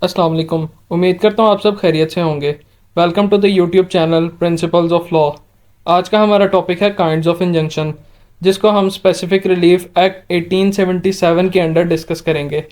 अस्सलाम वालेकुम। उम्मीद करता हूँ आप सब खैरियत से होंगे। Welcome to the YouTube channel principles of law. आज का हमारा टॉपिक है काइंड्स ऑफ इंजंक्शन, जिसको हम स्पेसिफिक रिलीफ एक्ट 1877 के अंडर डिस्कस करेंगे।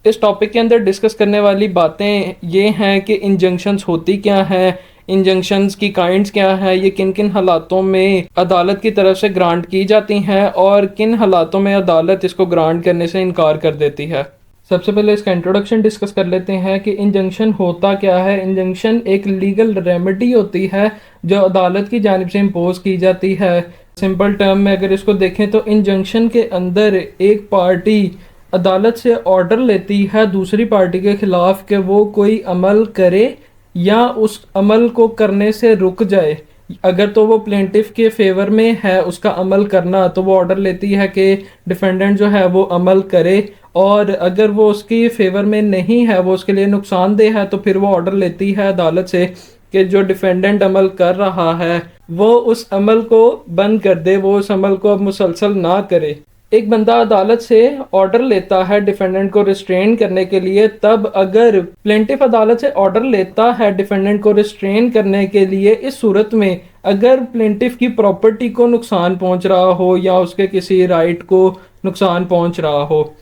इस टॉपिक के अंदर डिस्कस करने वाली बातें ये हैं कि इंजंक्शंस होती क्या हैं, इंजंक्शंस की काइंड्स क्या हैं, ये किन किन हालातों में अदालत की तरफ से ग्रांट की जाती हैं और किन हालातों में अदालत इसको ग्रांट करने से इनकार कर देती है। सबसे पहले इसका इंट्रोडक्शन डिस्कस कर लेते हैं कि इंजंक्शन होता क्या है। इंजंक्शन एक लीगल रेमेडी होती है जो अदालत की जानिब से इम्पोज की जाती है। सिंपल टर्म में अगर इसको देखें तो इंजंक्शन के अंदर एक पार्टी अदालत से ऑर्डर लेती है दूसरी पार्टी के खिलाफ कि वो कोई अमल करे या उस अमल को करने से रुक जाए। अगर तो वो प्लेंटिफ के फेवर में है उसका अमल करना, तो वो ऑर्डर लेती है कि डिफेंडेंट जो है वो अमल करे, और अगर वो उसकी फेवर में नहीं है, वो उसके लिए नुकसानदेह है, तो फिर वो ऑर्डर लेती है अदालत से कि जो डिफेंडेंट अमल कर रहा है वो उस अमल को बंद कर दे, वो उस अमल को अब मुसलसल ना करे। एक बंदा अदालत से ऑर्डर लेता है डिफेंडेंट को रिस्ट्रेन करने के लिए, तब अगर प्लेंटिफ अदालत से ऑर्डर लेता है डिफेंडेंट को रिस्ट्रेन करने के लिए, इस सूरत में अगर प्लेंटिफ की प्रॉपर्टी को नुकसान पहुंच रहा हो या उसके किसी राइट को नुकसान पहुंच रहा हो,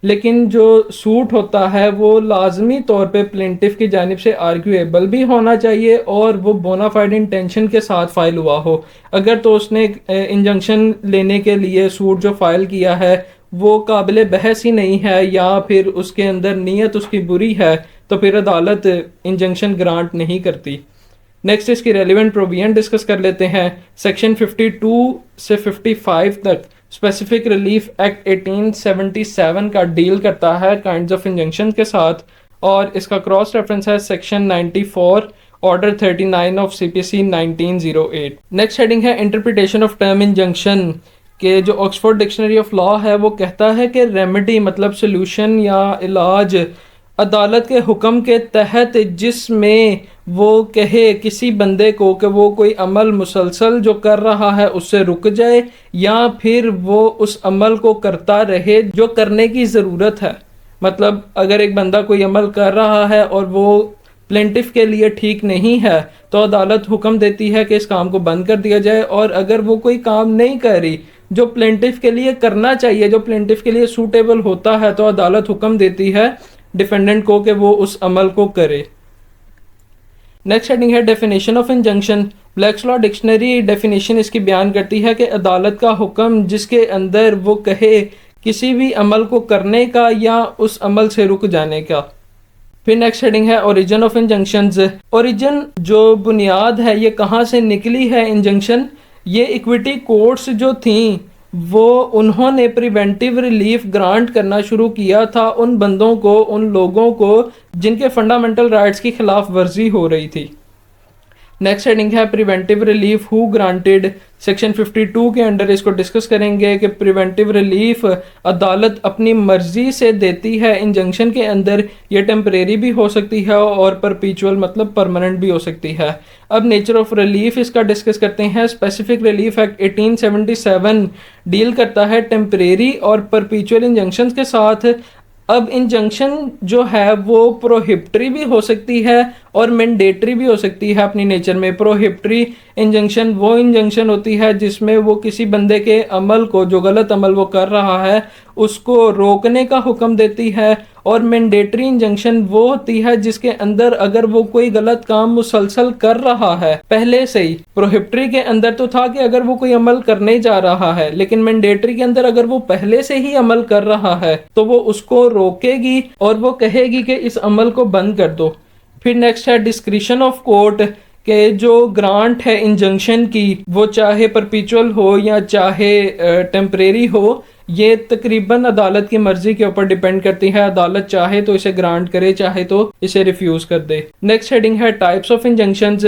लेकिन जो सूट होता है वो लाजमी तौर पे प्लेंटिफ की जानिब से आर्ग्यूएबल भी होना चाहिए और वो बोनाफाइड इंटेंशन के साथ फाइल हुआ हो। अगर तो उसने इंजंक्शन लेने के लिए सूट जो फाइल किया है वो काबिल बहस ही नहीं है या फिर उसके अंदर नीयत उसकी बुरी है, तो फिर अदालत इंजंक्शन ग्रांट नहीं करती। नेक्स्ट इसकी रेलिवेंट प्रोविजन डिस्कस कर लेते हैं। सेक्शन 52 से 55 तक स्पेसिफिक रिलीफ एक्ट 1877 का डील करता है काइंड्स ऑफ इंजंक्शन के साथ, और इसका क्रॉस रेफरेंस है section 94 order 39 of CPC 1908। Next heading है इंटरप्रिटेशन ऑफ टर्म इंजंक्शन के जो ऑक्सफोर्ड डिक्शनरी ऑफ लॉ है वो कहता है कि रेमेडी मतलब सोल्यूशन या इलाज अदालत के हुक्म के तहत जिसमें वो कहे किसी बंदे को कि वो कोई अमल मुसलसल जो कर रहा है उससे रुक जाए या फिर वो उस अमल को करता रहे जो करने की ज़रूरत है। मतलब अगर एक बंदा कोई अमल कर रहा है और वो प्लेंटिफ के लिए ठीक नहीं है तो अदालत हुक्म देती है कि इस काम को बंद कर दिया जाए, और अगर वो कोई काम नहीं कर रही जो प्लेंटिफ के लिए करना चाहिए, जो प्लेंटिफ के लिए सूटेबल होता है, तो अदालत हुक्म देती है डिफेंडेंट को कि वो उस अमल को करे। नेक्स्ट हेडिंग है definition of injunction. Blacks law dictionary definition इसकी बयान करती है कि अदालत का हुक्म जिसके अंदर वो कहे किसी भी अमल को करने का या उस अमल से रुक जाने का। फिर नेक्स्ट हेडिंग है ओरिजिन ऑफ इंजंक्शंस। ओरिजिन जो बुनियाद है ये कहाँ से निकली है इंजंक्शन, ये इक्विटी कोर्ट्स जो थी वो उन्होंने प्रिवेंटिव रिलीफ ग्रांट करना शुरू किया था उन बंदों को, उन लोगों को जिनके फंडामेंटल राइट्स की खिलाफ वर्जी हो रही थी। नेक्स्ट हेडिंग है preventive relief who granted. Section 52 के अंडर इसको डिस्कस करेंगे कि प्रिवेंटिव रिलीफ अदालत अपनी मर्जी से देती है इंजंक्शन के अंदर, ये टेम्परेरी भी हो सकती है और परपीचुअल मतलब परमानेंट भी हो सकती है। अब नेचर ऑफ रिलीफ इसका डिस्कस करते हैं। स्पेसिफिक रिलीफ एक्ट 1877 डील करता है टेम्परेरी और परपीचुअल इंजंक्शंस के साथ। अब इंजंक्शन जो है वो प्रोहिबिटरी भी हो सकती है और मैंडेटरी भी हो सकती है अपनी नेचर में। प्रोहिबिटरी इंजंक्शन वो इंजंक्शन होती है जिसमें वो किसी बंदे के अमल को, जो गलत अमल वो कर रहा है, उसको रोकने का हुक्म देती है, और मैंडेटरी इंजंक्शन वो होती है जिसके अंदर अगर वो कोई गलत काम मुसलसल कर रहा है पहले से ही। प्रोहिबिटरी के अंदर तो था कि अगर वो कोई अमल करने जा रहा है, लेकिन मैंडेटरी के अंदर अगर वो पहले से ही अमल कर रहा है तो वो उसको रोकेगी और वो कहेगी कि इस अमल को बंद कर दो। फिर नेक्स्ट है डिस्क्रिशन ऑफ कोर्ट के जो ग्रांट है इंजंक्शन की, वो चाहे परपीचुअल हो या चाहे टेम्परेरी हो, ये तकरीबन अदालत की मर्जी के ऊपर डिपेंड करती है। अदालत चाहे तो इसे ग्रांट करे, चाहे तो इसे रिफ्यूज कर दे। नेक्स्ट हेडिंग है types of injunctions.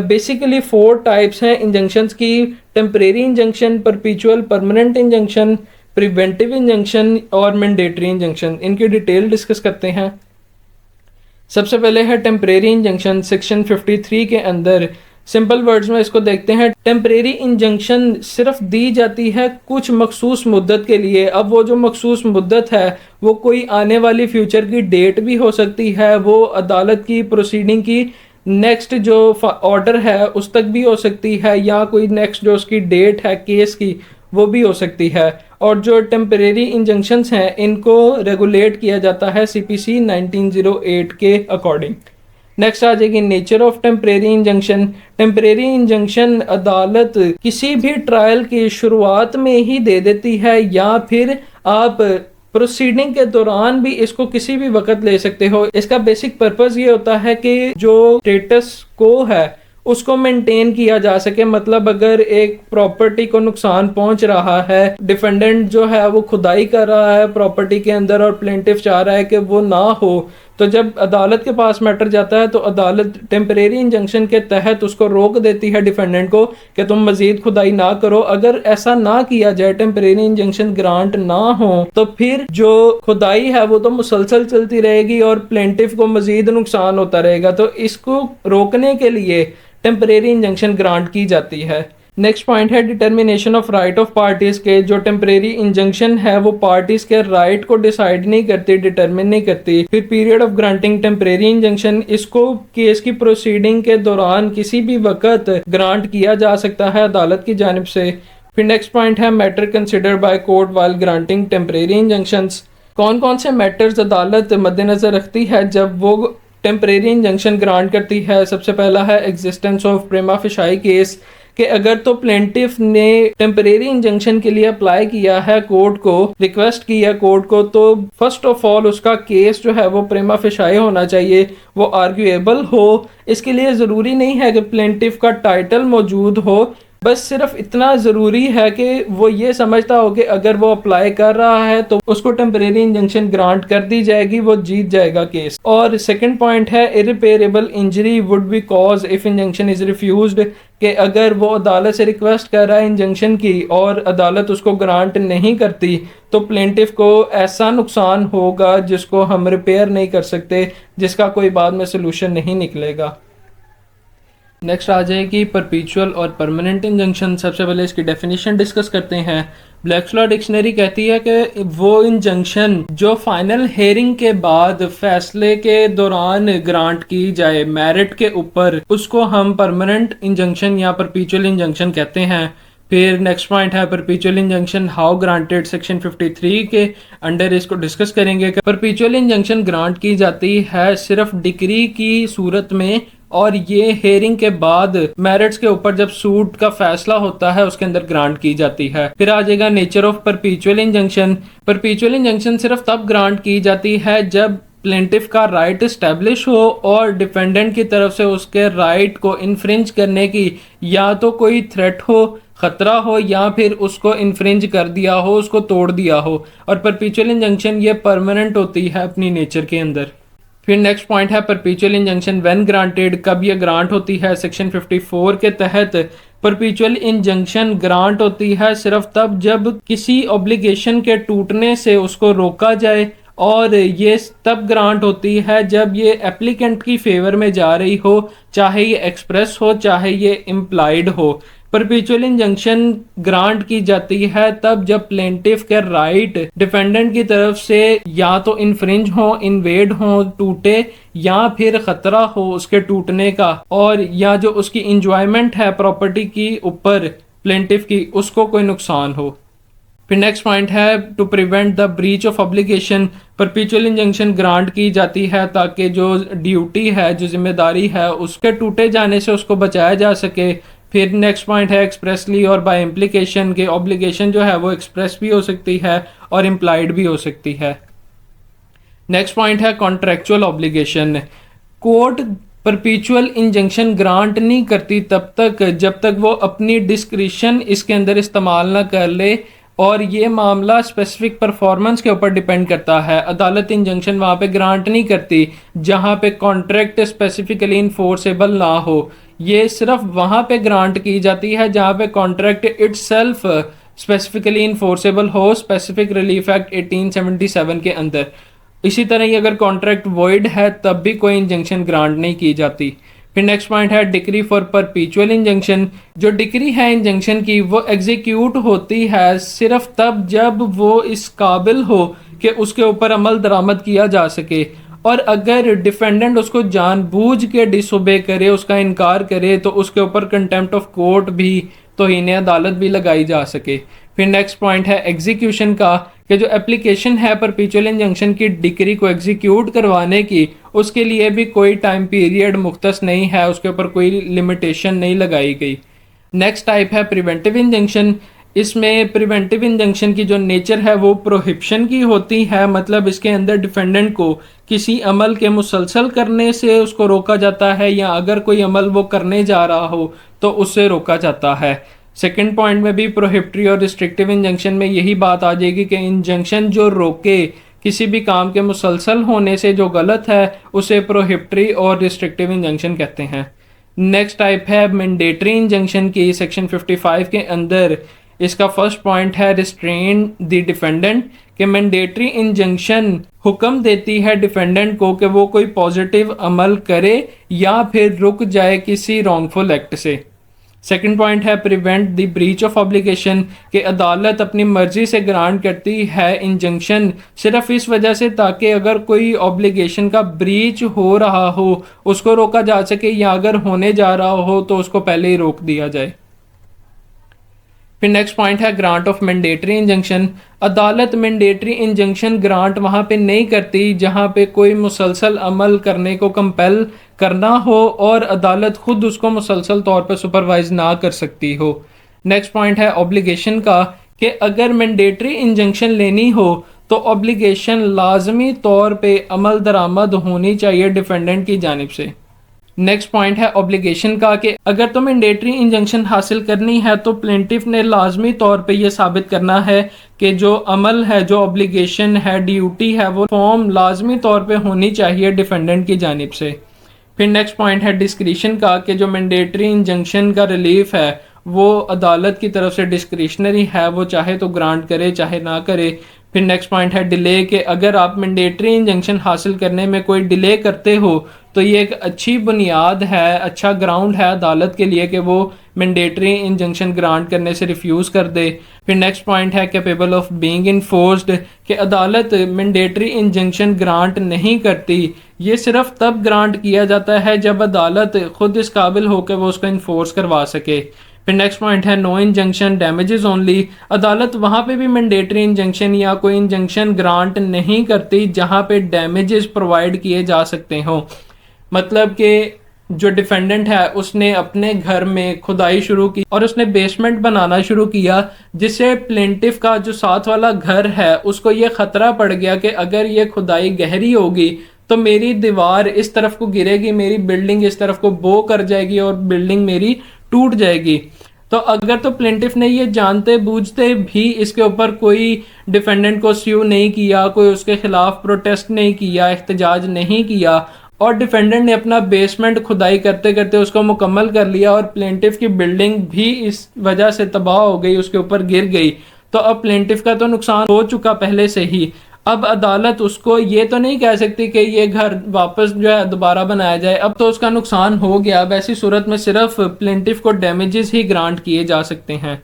Basically 4 types हैं इंजंक्शंस की: temporary injunction, परपीचुअल, permanent injunction, preventive injunction और मैंडेटरी इंजंक्शन। इनकी डिटेल डिस्कस करते हैं। सबसे पहले है टेम्परेरी इंजंक्शन। सेक्शन 53 के अंदर सिंपल वर्ड्स में इसको देखते हैं, टेम्परेरी इंजंक्शन सिर्फ दी जाती है कुछ मखसूस मुद्दत के लिए। अब वो जो मखसूस मुद्दत है वो कोई आने वाली फ्यूचर की डेट भी हो सकती है, वो अदालत की प्रोसीडिंग की नेक्स्ट जो ऑर्डर है उस तक भी हो सकती है, या कोई नेक्स्ट जो उसकी डेट है केस की वो भी हो सकती है। और जो टेम्परेरी इंजंक्शंस हैं इनको रेगुलेट किया जाता है सीपीसी 1908 के अकॉर्डिंग। नेक्स्ट आ जाएगी nature of temporary injunction. Temporary injunction अदालत किसी भी ट्रायल की शुरुआत में ही दे देती है, या फिर आप प्रोसीडिंग के दौरान भी इसको किसी भी वक्त ले सकते हो। इसका बेसिक पर्पस ये होता है कि जो स्टेटस को है उसको मेंटेन किया जा सके। मतलब अगर एक प्रॉपर्टी को नुकसान पहुंच रहा है, डिफेंडेंट जो है वो खुदाई कर रहा है प्रॉपर्टी के अंदर और प्लेंटिफ चाह रहा है कि वो ना हो, तो जब अदालत के पास मैटर जाता है तो अदालत टेम्परेरी इंजंक्शन के तहत उसको रोक देती है डिफेंडेंट को कि तुम मजीद खुदाई ना करो। अगर ऐसा ना किया जाए, टेम्परेरी इंजंक्शन ग्रांट ना हो, तो फिर जो खुदाई है वो तो मुसलसल चलती रहेगी और प्लेंटिफ को मजीद नुकसान होता रहेगा। तो इसको रोकने के लिए टेम्परेरी इंजंक्शन ग्रांट की जाती है। नेक्स्ट पॉइंट है determination of right of parties के। जो टेम्परेरी इंजंक्शन है वो पार्टीज के राइट को डिसाइड नहीं करती, डिटरमिन नहीं करती। फिर period of granting temporary injunction, इसको केस की प्रोसीडिंग के दौरान किसी भी वक्त ग्रांट किया जा सकता है अदालत की जानिब से। फिर नेक्स्ट पॉइंट है matter considered by court while granting temporary injunctions. कौन कौन से मैटर्स अदालत मद्देनजर रखती है जब वो टेम्परेरी इंजंक्शन ग्रांट करती है। सबसे पहला है एग्जिस्टेंस ऑफ प्रिमा फेसाई केस, कि अगर तो प्लेंटिफ ने टेम्परेरी इंजंक्शन के लिए अप्लाई किया है कोर्ट को, रिक्वेस्ट की है कोर्ट को, तो फर्स्ट ऑफ ऑल उसका केस जो है वो प्रिमा फेसाई होना चाहिए, वो आर्ग्यूएबल हो। इसके लिए ज़रूरी नहीं है कि प्लेंटिफ का टाइटल मौजूद हो, बस सिर्फ इतना ज़रूरी है कि वो ये समझता हो कि अगर वो अप्लाई कर रहा है तो उसको टेम्परेरी इंजंक्शन ग्रांट कर दी जाएगी, वो जीत जाएगा केस। और सेकंड पॉइंट है irreparable injury would be cause if injunction is refused, कि अगर वो अदालत से रिक्वेस्ट कर रहा है इंजंक्शन की और अदालत उसको ग्रांट नहीं करती तो प्लेंटिफ को ऐसा नुकसान होगा जिसको हम रिपेयर नहीं कर सकते, जिसका कोई बाद में सोल्यूशन नहीं निकलेगा। नेक्स्ट आ जाएगी परपीचुअल और परमानेंट इंजंक्शन। सबसे पहले इसकी डेफिनेशन डिस्कस करते हैं। ब्लैक्स लॉ डिक्शनरी कहती है कि वो इंजंक्शन जो फाइनल हेयरिंग के बाद फैसले के दौरान ग्रांट की जाए मेरिट के ऊपर, उसको हम परमानेंट इंजंक्शन या परपीचुअल इंजंक्शन कहते हैं। फिर नेक्स्ट पॉइंट है परपीचुअल इंजंक्शन हाउ ग्रांटेड, सेक्शन 53 के अंडर इसको डिस्कस करेंगे। परपीचुअल इंजंक्शन ग्रांट की जाती है सिर्फ डिक्री की सूरत में, और ये हेयरिंग के बाद मेरिट्स के ऊपर जब सूट का फैसला होता है उसके अंदर ग्रांट की जाती है। फिर आ जाएगा नेचर ऑफ परपीचुअल इंजंक्शन। परपीचुअल इंजंक्शन सिर्फ तब ग्रांट की जाती है जब प्लेंटिफ का राइट इस्टेब्लिश हो और डिफेंडेंट की तरफ से उसके राइट को इन्फ्रिंज करने की या तो कोई थ्रेट हो, खतरा हो, या फिर उसको इन्फ्रिंज कर दिया हो, उसको तोड़ दिया हो। और परपीचुअल इंजंक्शन ये परमानेंट होती है अपनी नेचर के अंदर। फिर नेक्स्ट पॉइंट है परपीचुअल इंजंक्शन व्हेन ग्रांटेड, कब ये ग्रांट होती है। सेक्शन 54 के तहत परपीचुअल इंजंक्शन ग्रांट होती है सिर्फ तब जब किसी ऑब्लिगेशन के टूटने से उसको रोका जाए, और ये तब ग्रांट होती है जब ये एप्लीकेंट की फेवर में जा रही हो, चाहे ये एक्सप्रेस हो चाहे ये इम्प्लाइड हो। परपीचुअल इंजंक्शन ग्रांट की जाती है तब जब प्लेंटिफ के राइट डिफेंडेंट की तरफ से या तो इन्फ्रिंज हो, इन्वेड हो, टूटे, या फिर खतरा हो उसके टूटने का, और या जो उसकी इंजॉयमेंट है प्रॉपर्टी की ऊपर प्लेंटिफ की, उसको कोई नुकसान हो। फिर नेक्स्ट पॉइंट है to prevent the breach of obligation. Perpetual injunction grant की जाती है ताकि जो ड्यूटी है, जो जिम्मेदारी है, उसके टूटे जाने से उसको बचाया जा सके। फिर नेक्स्ट पॉइंट है एक्सप्रेसली और बाय इम्प्लीकेशन, के ऑब्लिगेशन जो है वो एक्सप्रेस भी हो सकती है और इम्प्लाइड भी हो सकती है। नेक्स्ट पॉइंट है contractual obligation. Court परपीचुअल injunction grant नहीं करती तब तक जब तक वो अपनी डिस्क्रिशन इसके अंदर इस्तेमाल ना कर ले, और ये मामला स्पेसिफिक परफॉर्मेंस के ऊपर डिपेंड करता है। अदालत इंजंक्शन वहाँ पे ग्रांट नहीं करती जहाँ पे कॉन्ट्रैक्ट स्पेसिफिकली इन्फोर्सेबल ना हो। ये सिर्फ वहाँ पे ग्रांट की जाती है जहाँ पे कॉन्ट्रैक्ट इटसेल्फ स्पेसिफिकली इन्फोर्सेबल हो, स्पेसिफिक रिलीफ एक्ट 1877 के अंदर। इसी तरह ही अगर कॉन्ट्रैक्ट वॉइड है तब भी कोई इंजंक्शन ग्रांट नहीं की जाती। फिर नेक्स्ट पॉइंट है डिक्री फॉर परपीचुअल इंजंक्शन। जो डिक्री है इंजंक्शन की वो एग्जीक्यूट होती है सिर्फ तब जब वो इस काबिल हो कि उसके ऊपर अमल दरामद किया जा सके, और अगर डिफेंडेंट उसको जानबूझ के डिसोबे करे, उसका इनकार करे, तो उसके ऊपर कंटेम्प्ट ऑफ कोर्ट भी, तौहीन अदालत भी लगाई जा सके। फिर नेक्स्ट पॉइंट है एग्जीक्यूशन का, कि जो एप्लीकेशन है परपीचुअल इंजंक्शन की डिक्री को एग्जीक्यूट करवाने की, उसके लिए भी कोई टाइम पीरियड मुख्तस नहीं है, उसके ऊपर कोई लिमिटेशन नहीं लगाई गई। नेक्स्ट टाइप है प्रिवेंटिव इंजंक्शन। इसमें प्रिवेंटिव इंजंक्शन की जो नेचर है वो प्रोहिबिशन की होती है, मतलब इसके अंदर डिफेंडेंट को किसी अमल के मुसलसल करने से उसको रोका जाता है, या अगर कोई अमल वो करने जा रहा हो तो उससे रोका जाता है। सेकंड पॉइंट में भी प्रोहिबिटरी और रिस्ट्रिक्टिव इंजंक्शन में यही बात आ जाएगी कि इंजंक्शन जो रोके किसी भी काम के मुसलसल होने से जो गलत है उसे प्रोहिबिटरी और रिस्ट्रिक्टिव इंजंक्शन कहते हैं। नेक्स्ट टाइप है मैंडेटरी इंजंक्शन की। सेक्शन 55 के अंदर इसका फर्स्ट पॉइंट है रिस्ट्रेन द डिफेंडेंट, कि मैंडेटरी इंजंक्शन हुक्म देती है डिफेंडेंट को कि वो कोई पॉजिटिव अमल करे या फिर रुक जाए किसी रॉन्गफुल एक्ट से। सेकंड पॉइंट है prevent the breach of obligation, कि अदालत अपनी मर्जी से ग्रांट करती है इंजंक्शन सिर्फ इस वजह से ताकि अगर कोई ऑब्लिगेशन का ब्रीच हो रहा हो उसको रोका जा सके, या अगर होने जा रहा हो तो उसको पहले ही रोक दिया जाए। फिर नेक्स्ट पॉइंट है ग्रांट ऑफ मैंडेटरी इंजंक्शन। अदालत मैंडेटरी इंजंक्शन ग्रांट वहाँ पे नहीं करती जहाँ पे कोई मुसलसल अमल करने को कंपेल करना हो और अदालत खुद उसको मुसलसल तौर पर सुपरवाइज ना कर सकती हो। नेक्स्ट पॉइंट है ऑब्लिगेशन का, कि अगर मैंडेटरी इंजंक्शन लेनी हो तो ऑब्लिगेशन लाजमी तौर पे अमल दरामद होनी चाहिए डिफेंडेंट की जानिब से। नेक्स्ट पॉइंट है ऑब्लिगेशन का, कि अगर तो मैंडेटरी इंजंक्शन हासिल करनी है तो प्लेंटिफ ने लाजमी तौर पे ये साबित करना है कि जो अमल है, जो ऑब्लिगेशन है, ड्यूटी है, वो फॉर्म लाजमी तौर पे होनी चाहिए डिफेंडेंट की जानिब से। फिर नेक्स्ट पॉइंट है डिस्क्रिशन का, कि जो मैंडेटरी इंजंक्शन का रिलीफ है वो अदालत की तरफ से डिस्क्रिशनरी है, वो चाहे तो ग्रांट करे चाहे ना करे। फिर नेक्स्ट पॉइंट है डिले, कि अगर आप मैंडेटरी इंजंक्शन हासिल करने में कोई डिले करते हो तो ये एक अच्छी बुनियाद है, अच्छा ग्राउंड है अदालत के लिए कि वो मैंडेटरी इंजंक्शन ग्रांट करने से रिफ्यूज़ कर दे। फिर नेक्स्ट पॉइंट है कैपेबल ऑफ बीइंग इन्फोर्स्ड, कि अदालत मैंडेटरी इंजंक्शन ग्रांट नहीं करती, ये सिर्फ तब ग्रांट किया जाता है जब अदालत खुद इस काबिल हो कि वो उसको इन्फोर्स करवा सके। फिर नेक्स्ट पॉइंट है नो इंजंक्शन डैमेजेस ओनली। अदालत वहाँ पे भी मैंडेटरी इंजंक्शन या कोई इंजंक्शन ग्रांट नहीं करती जहाँ पे डैमेजेस प्रोवाइड किए जा सकते हों। मतलब कि जो डिफेंडेंट है उसने अपने घर में खुदाई शुरू की और उसने बेसमेंट बनाना शुरू किया, जिससे प्लेंटिफ का जो साथ वाला घर है उसको ये खतरा पड़ गया कि अगर ये खुदाई गहरी होगी तो मेरी दीवार इस तरफ को गिरेगी, मेरी बिल्डिंग इस तरफ को बो कर जाएगी और बिल्डिंग मेरी टूट जाएगी। तो अगर तो प्लेंटिफ ने ये जानते बूझते भी इसके ऊपर कोई डिफेंडेंट को स्यू नहीं किया, कोई उसके खिलाफ प्रोटेस्ट नहीं किया, एहतजाज नहीं किया, और डिफेंडेंट ने अपना बेसमेंट खुदाई करते करते उसको मुकम्मल कर लिया और प्लेंटिफ की बिल्डिंग भी इस वजह से तबाह हो गई, उसके ऊपर गिर गई, तो अब प्लेंटिफ का तो नुकसान हो चुका पहले से ही। अब अदालत उसको ये तो नहीं कह सकती कि ये घर वापस जो है दोबारा बनाया जाए, अब तो उसका नुकसान हो गया। अब ऐसी सूरत में सिर्फ प्लेंटिफ को डैमेजेस ही ग्रांट किए जा सकते हैं।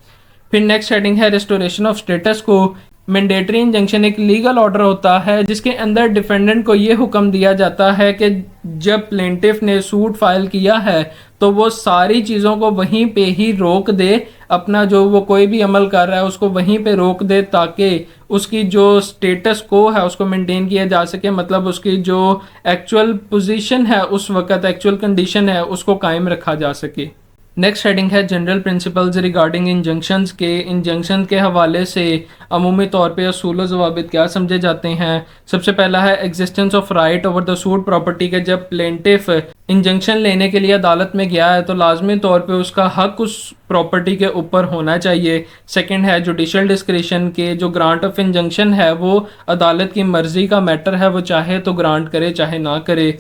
फिर नेक्स्ट हेडिंग है रिस्टोरेशन ऑफ स्टेटस को। मैंडेटरी इंजंक्शन एक लीगल ऑर्डर होता है जिसके अंदर डिफेंडेंट को ये हुक्म दिया जाता है कि जब प्लेंटिफ ने सूट फाइल किया है तो वो सारी चीज़ों को वहीं पे ही रोक दे, अपना जो वो कोई भी अमल कर रहा है उसको वहीं पे रोक दे ताकि उसकी जो स्टेटस को है उसको मेंटेन किया जा सके, मतलब उसकी जो एक्चुअल पोजीशन है उस वक्त, एक्चुअल कंडीशन है, उसको कायम रखा जा सके। नेक्स्ट हेडिंग है जनरल प्रिंसिपल्स रिगार्डिंग इंजंक्शंस के। इंजंक्शन के हवाले से अमूमी तौर पे असूल व ज़वाबित क्या समझे जाते हैं। सबसे पहला है existence of right over the suit property के। जब प्लेंटिफ इंजंक्शन लेने के लिए अदालत में गया है तो लाजमी तौर पे उसका हक उस प्रॉपर्टी के ऊपर होना चाहिए। सेकंड है जुडिशल डिस्क्रिशन के। जो ग्रांट ऑफ इंजंक्शन है वो अदालत की मर्जी का मैटर है, वो चाहे तो ग्रांट करे चाहे ना करे।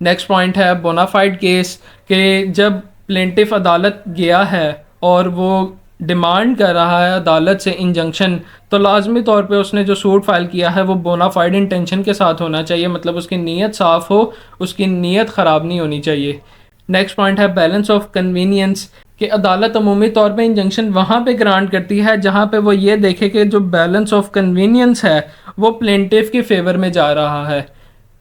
नेक्स्ट पॉइंट है बोनाफाइड केस के। जब प्लेंटिफ अदालत गया है और वो डिमांड कर रहा है अदालत से इंजंक्शन, तो लाजमी तौर पे उसने जो सूट फाइल किया है वो बोनाफाइड इंटेंशन के साथ होना चाहिए, मतलब उसकी नीयत साफ़ हो, उसकी नीयत ख़राब नहीं होनी चाहिए। नेक्स्ट पॉइंट है बैलेंस ऑफ कन्वीनियंस, कि अदालत अमूमी तौर पे इंजंक्शन वहाँ पे ग्रांट करती है जहाँ पे वो ये देखे कि जो बैलेंस ऑफ कन्वीनियंस है वो प्लेंटिफ के फेवर में जा रहा है।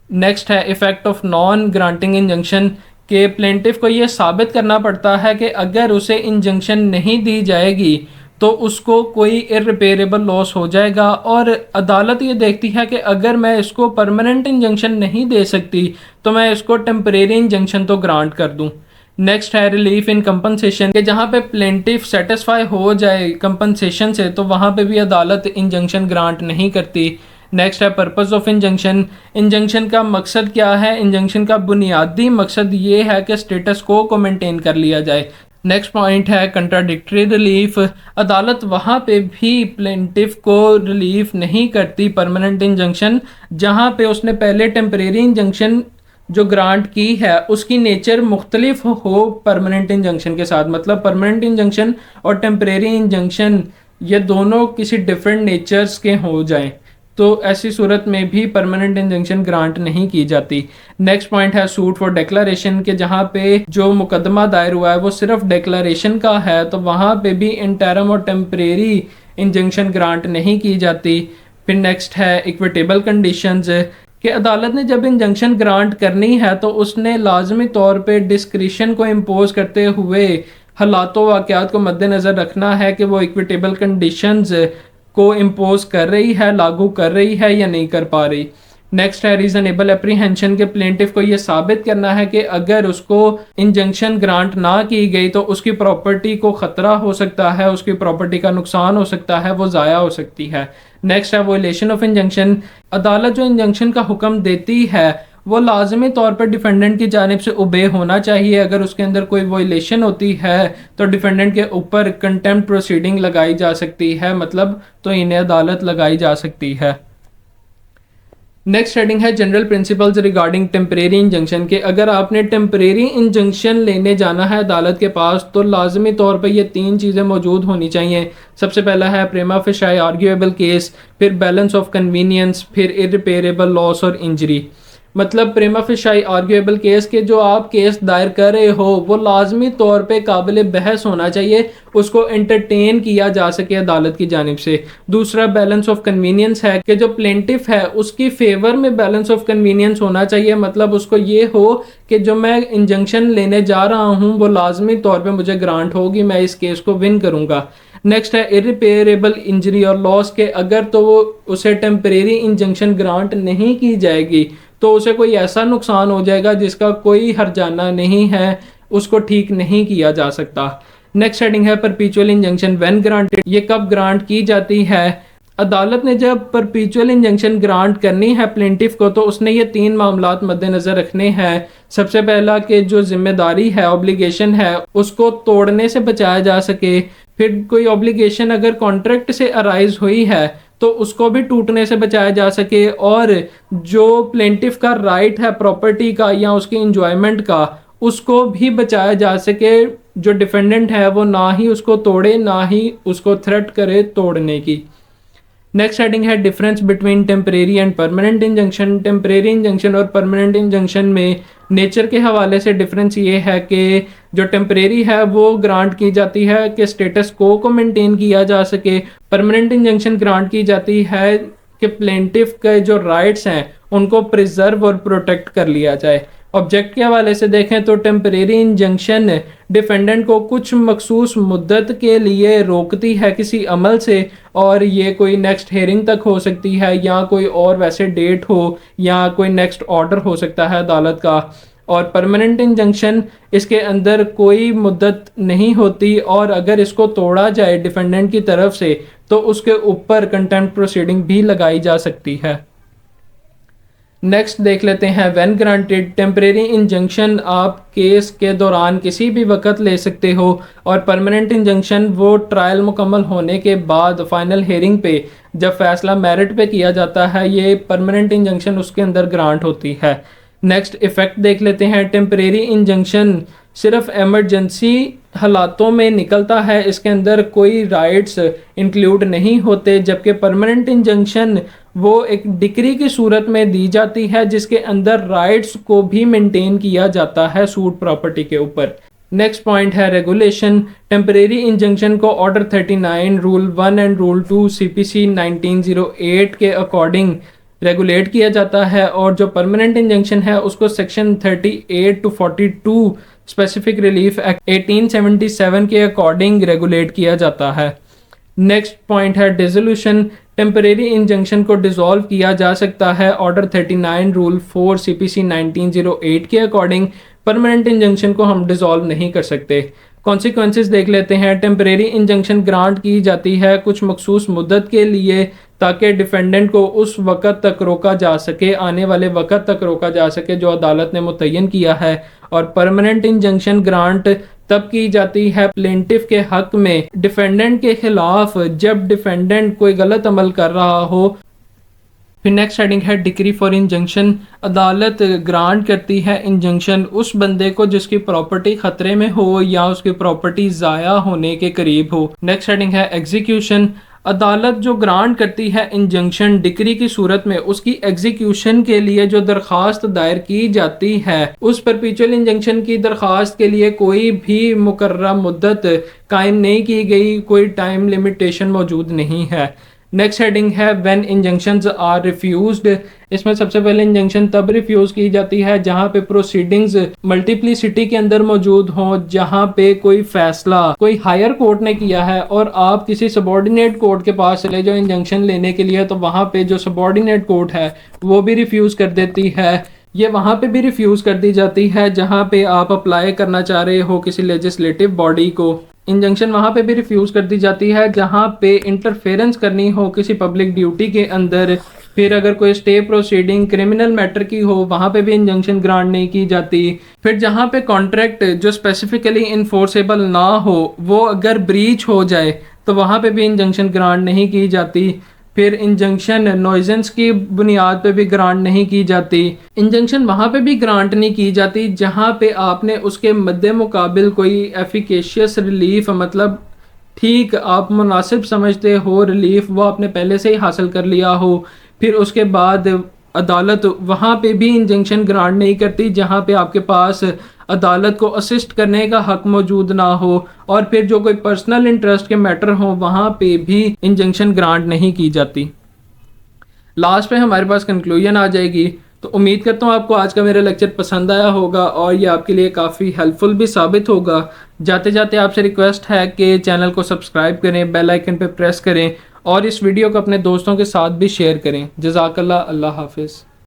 नेक्स्ट है effect of non granting injunction, के प्लेंटिफ को ये साबित करना पड़ता है कि अगर उसे इंजंक्शन नहीं दी जाएगी तो उसको कोई इररिपेरेबल लॉस हो जाएगा, और अदालत ये देखती है कि अगर मैं इसको परमानेंट इंजंक्शन नहीं दे सकती तो मैं इसको टेम्परेरी इंजंक्शन तो ग्रांट कर दूं। नेक्स्ट है रिलीफ इन कंपनसेशन, के जहाँ पे प्लेंटिफ सेटिस्फाई हो जाए कंपनसेशन से तो वहाँ पे भी अदालत इंजंक्शन ग्रांट नहीं करती। नेक्स्ट है पर्पस ऑफ इंजंक्शन, इंजंक्शन का मकसद क्या है? इंजंक्शन का बुनियादी मकसद ये है कि स्टेटस को मेंटेन कर लिया जाए। नेक्स्ट पॉइंट है कंट्राडिक्टरी रिलीफ, अदालत वहाँ पे भी प्लेंटिफ को रिलीफ नहीं करती परमानेंट इंजंक्शन जहाँ पे उसने पहले टेम्परेरी इंजंक्शन जो ग्रांट की है उसकी नेचर मुख्तलिफ हो परमानेंट इंजंक्शन के साथ, मतलब परमानेंट इंजंक्शन और टेम्परेरी इंजंक्शन ये दोनों किसी डिफरेंट नेचर्स के हो जाएं, तो ऐसी सूरत में भी परमानेंट इंजंक्शन ग्रांट नहीं की जाती। नेक्स्ट पॉइंट है सूट फॉर डिक्लेरेशन, के जहाँ पे जो मुकदमा दायर हुआ है वो सिर्फ डिक्लेरेशन का है तो वहाँ पे भी इंटरम और टेम्परेरी इंजंक्शन ग्रांट नहीं की जाती। फिर नेक्स्ट है इक्विटेबल कंडीशंस, कि अदालत ने जब इंजंक्शन ग्रांट करनी है तो उसने लाजमी तौर पे डिस्क्रिशन को इम्पोज करते हुए हालातों वाक़यात को मद्देनज़र रखना है कि वो इक्विटेबल कंडीशंस को इम्पोज कर रही है, लागू कर रही है या नहीं कर पा रही। नेक्स्ट है रीजनेबल एप्रीहेंशन, के प्लेंटिफ को ये साबित करना है कि अगर उसको इंजंक्शन ग्रांट ना की गई तो उसकी प्रॉपर्टी को ख़तरा हो सकता है, उसकी प्रॉपर्टी का नुकसान हो सकता है, वो ज़ाया हो सकती है। नेक्स्ट है वोलेशन ऑफ इंजंक्शन, अदालत जो इंजंक्शन का हुक्म देती है वो लाजमी तौर पर डिफेंडेंट की जानिब से ओबे होना चाहिए। अगर उसके अंदर कोई वोलेशन होती है तो डिफेंडेंट के ऊपर कंटेम्प्ट प्रोसीडिंग लगाई जा सकती है, मतलब तो इन्हें अदालत लगाई जा सकती है। नेक्स्ट हेडिंग है general principles regarding temporary injunction, के अगर आपने टेम्परेरी इंजंक्शन लेने जाना है अदालत के पास तो लाजमी तौर पर ये 3 चीज़ें मौजूद होनी चाहिए। सबसे पहला है प्रेमा फेशाई आर्ग्यूएबल केस, फिर बैलेंस ऑफ कन्वीनियंस, फिर इररिपेरेबल लॉस और इंजरी। मतलब प्रेमा फेशाई आर्ग्यूएबल केस के जो आप केस दायर कर रहे हो वो लाजमी तौर पे काबिल बहस होना चाहिए, उसको एंटरटेन किया जा सके अदालत की जानिब से। दूसरा बैलेंस ऑफ कन्वीनियंस है कि जो प्लेंटिफ है उसकी फेवर में बैलेंस ऑफ कन्वीनियंस होना चाहिए, मतलब उसको ये हो कि जो मैं इंजंक्शन लेने जा रहा हूँ वो लाजमी तौर पे मुझे ग्रांट होगी, मैं इस केस को विन करूँगा। नेक्स्ट है इरिपेरेबल इंजरी और लॉस, के अगर तो वो उसे टेम्परेरी इंजंक्शन ग्रांट नहीं की जाएगी तो उसे कोई ऐसा नुकसान हो जाएगा जिसका कोई हर्जाना नहीं है, उसको ठीक नहीं किया जा सकता। नेक्स्ट हेडिंग है परपीचुअल इंजंक्शन व्हेन ग्रांटेड, ये कब ग्रांट की जाती है? अदालत ने जब परपीचुअल इंजंक्शन ग्रांट करनी है प्लेंटिफ को तो उसने ये 3 मामलात मद्देनज़र रखने हैं। सबसे पहला कि जो जिम्मेदारी है, ऑब्लिगेशन है, उसको तोड़ने से बचाया जा सके। फिर कोई ऑब्लिगेशन अगर कॉन्ट्रैक्ट से अराइज हुई है तो उसको भी टूटने से बचाया जा सके, और जो प्लेंटिफ का राइट है प्रॉपर्टी का या उसकी इंजॉयमेंट का उसको भी बचाया जा सके। जो डिफेंडेंट है वो ना ही उसको तोड़े ना ही उसको थ्रेट करे तोड़ने की। नेक्स्ट हेडिंग है difference between temporary and permanent injunction, temporary injunction और परमानेंट इंजंक्शन में नेचर के हवाले से डिफरेंस ये है कि जो टेम्परेरी है वो ग्रांट की जाती है कि स्टेटस को मेंटेन किया जा सके, परमानेंट इंजंक्शन ग्रांट की जाती है कि प्लेंटिफ के जो राइट्स हैं उनको प्रिजर्व और प्रोटेक्ट कर लिया जाए। ऑब्जेक्ट के हवाले से देखें तो टेम्परेरी इंजंक्शन डिफेंडेंट को कुछ मखसूस मुद्दत के लिए रोकती है किसी अमल से, और ये कोई नेक्स्ट हेयरिंग तक हो सकती है या कोई और वैसे डेट हो या कोई नेक्स्ट ऑर्डर हो सकता है अदालत का। और परमानेंट इंजंक्शन इसके अंदर कोई मुद्दत नहीं होती, और अगर इसको तोड़ा जाए डिफेंडेंट की तरफ से तो उसके ऊपर कंटेम्प्ट प्रोसीडिंग भी लगाई जा सकती है। नेक्स्ट देख लेते हैं व्हेन ग्रांटेड, टेम्परेरी इंजंक्शन आप केस के दौरान किसी भी वक्त ले सकते हो, और परमानेंट इंजंक्शन वो ट्रायल मुकम्मल होने के बाद फाइनल हेयरिंग पे जब फैसला मेरिट पे किया जाता है ये परमानेंट इंजंक्शन उसके अंदर ग्रांट होती है। नेक्स्ट इफेक्ट देख लेते हैं। टेम्परेरी इंजंक्शन सिर्फ एमरजेंसी हालातों में निकलता है, इसके अंदर कोई राइट्स इंक्लूड नहीं होते। जबकि परमानेंट इंजंक्शन वो एक डिक्री की सूरत में दी जाती है जिसके अंदर राइट्स को भी मेंटेन किया जाता है सूट प्रॉपर्टी के ऊपर। नेक्स्ट पॉइंट है रेगुलेशन। टेम्परेरी इंजंक्शन को order 39 rule 1 and rule 2 CPC 1908 के अकॉर्डिंग रेगुलेट किया जाता है, और जो परमानेंट इंजंक्शन है उसको section 38 to 42 specific relief act 1877 के अकॉर्डिंग रेगुलेट किया जाता है। नेक्स्ट पॉइंट है डिसोल्यूशन। टेम्परेरी इंजंक्शन को डिसॉल्व किया जा सकता है ऑर्डर 39 रूल 4 सीपीसी 1908 के अकॉर्डिंग। परमानेंट इंजंक्शन को हम डिसॉल्व नहीं कर सकते। कॉन्सिक्वेंसेस देख लेते हैं। टेम्परेरी इंजंक्शन ग्रांट की जाती है कुछ मखसूस मुद्दत के लिए ताकि डिफेंडेंट को उस वक़्त तक रोका जा सके, आने वाले वक़्त तक रोका जा सके जो अदालत ने मुतय्यन किया है। और परमानेंट इंजंक्शन ग्रांट तब की जाती है प्लेंटिफ के हक में डिफेंडेंट के खिलाफ जब डिफेंडेंट कोई गलत अमल कर रहा हो। फिर नेक्स्ट हेडिंग है डिक्री फॉर इंजंक्शन। अदालत ग्रांट करती है इंजंक्शन उस बंदे को जिसकी प्रॉपर्टी खतरे में हो या उसकी प्रॉपर्टी ज़ाया होने के करीब हो। नेक्स्ट हेडिंग है एग्जीक्यूशन। अदालत जो ग्रांट करती है इंजंक्शन डिक्री की सूरत में, उसकी एग्जीक्यूशन के लिए जो दरख्वास्त दायर की जाती है उस परपेचुअल इंजंक्शन की दरख्वास्त के लिए कोई भी मुकर्रर मुद्दत कायम नहीं की गई, कोई टाइम लिमिटेशन मौजूद नहीं है। नेक्स्ट हेडिंग है व्हेन इंजंक्शंस आर रिफ्यूज्ड। इसमें सबसे पहले इंजंक्शन तब रिफ्यूज की जाती है जहां पे प्रोसीडिंग्स मल्टीप्लिसिटी के अंदर मौजूद हों, जहां पे कोई फैसला कोई हायर कोर्ट ने किया है और आप किसी सबॉर्डिनेट कोर्ट के पास चले जाओ इंजंक्शन लेने के लिए, तो वहां पे जो सबॉर्डिनेट कोर्ट है वो भी रिफ्यूज कर देती है। ये वहां पे भी रिफ्यूज कर दी जाती है जहां पे आप अप्लाई करना चाह रहे हो किसी लेजिस्लेटिव बॉडी को। इंजंक्शन वहां पे भी रिफ्यूज कर दी जाती है जहां पे इंटरफेरेंस करनी हो किसी पब्लिक ड्यूटी के अंदर। फिर अगर कोई स्टे प्रोसीडिंग क्रिमिनल मैटर की हो वहां पे भी इंजंक्शन ग्रांट नहीं की जाती। फिर जहां पे कॉन्ट्रैक्ट जो स्पेसिफिकली इन्फोर्सेबल ना हो वो अगर ब्रीच हो जाए तो वहां पे भी इंजंक्शन ग्रांट नहीं की जाती। फिर इंजंक्शन नॉइजेंस की बुनियाद पे भी ग्रांट नहीं की जाती। इंजंक्शन वहाँ पे भी ग्रांट नहीं की जाती जहाँ पे आपने उसके मद्दे मुकाबिल कोई एफिकेशियस रिलीफ, मतलब ठीक आप मुनासिब समझते हो रिलीफ, वो आपने पहले से ही हासिल कर लिया हो। फिर उसके बाद अदालत वहाँ पे भी इंजंक्शन ग्रांट नहीं करती जहाँ पे आपके पास अदालत को असिस्ट करने का हक मौजूद ना हो। और फिर जो कोई पर्सनल इंटरेस्ट के मैटर हो वहाँ पे भी इंजंक्शन ग्रांट नहीं की जाती। लास्ट पे हमारे पास कंक्लूजन आ जाएगी। तो उम्मीद करता हूँ आपको आज का मेरा लेक्चर पसंद आया होगा और ये आपके लिए काफ़ी हेल्पफुल भी साबित होगा। जाते जाते आपसे रिक्वेस्ट है कि चैनल को सब्सक्राइब करें, बेल आइकन पे प्रेस करें और इस वीडियो को अपने दोस्तों के साथ भी शेयर करें। जज़ाकल्लाह, अल्लाह हाफिज़।